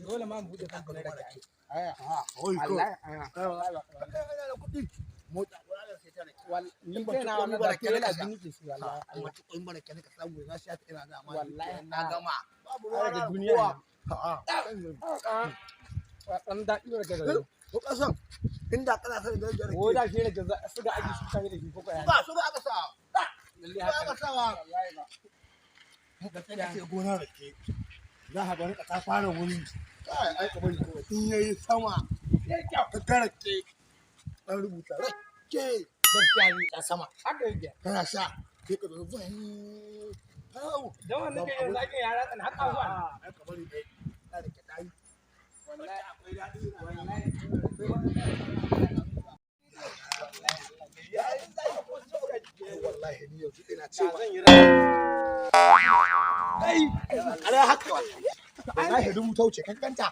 dole ma mu buɗe kamfanin da ke aya kuɗi mota ni kai na wannan da ke da biniki su wallahi amma tukun mana kenan ka samu na sha ina da amma wallahi na gama babu ruwa da duniya dan daɗi da kai ko kasan inda kana son da jare ko da shi ne da su da aji su kan da shi ko kai ba su ba aka sa lalle haka aka sa wa wallahi ba haka sai ka ce gona rake za ka ga ta fara wuri kai ai ka bari ko in yayi sama sai ka garake an rubuta rake gaskiya ni a sama haka yake kana sha sai ka zo zai hau dan wannan kai yanzu ake yara kan haka zuwa ai ka bari dai da rake dai wallahi akwai dadi wallahi wallahi ni yau ina ce zan yi kai ala haka wallahi rubuta wuce kankanta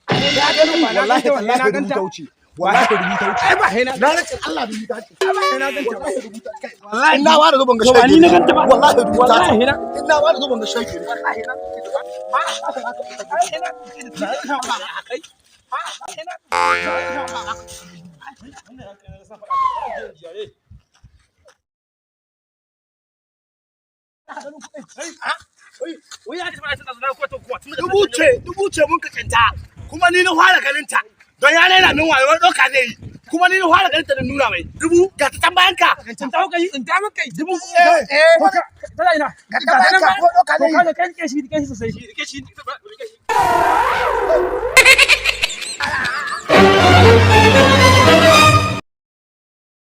ya ga wallahi wallahi rubuta wuce wallahi rubuta wuce ai ba hena na rike Allah rubuta wuce ba hena ganta wallahi rubuta kai wallahi ina wani zo ban ga shege ni na ganta ba wallahi rubuta wallahi hena ina wani zo ban ga shege wallahi hena dubu ce mun ka canta kuma ni na fara ganin ta don ya naira min wayo doka zai yi kuma ni na fara ganin ta da nuna mai dubu ga ta bayan ka canta ko kai in ta maka dubu tana ina ga ta bayan ka ko doka zai yi kai ke shi sosai ke shi Ah!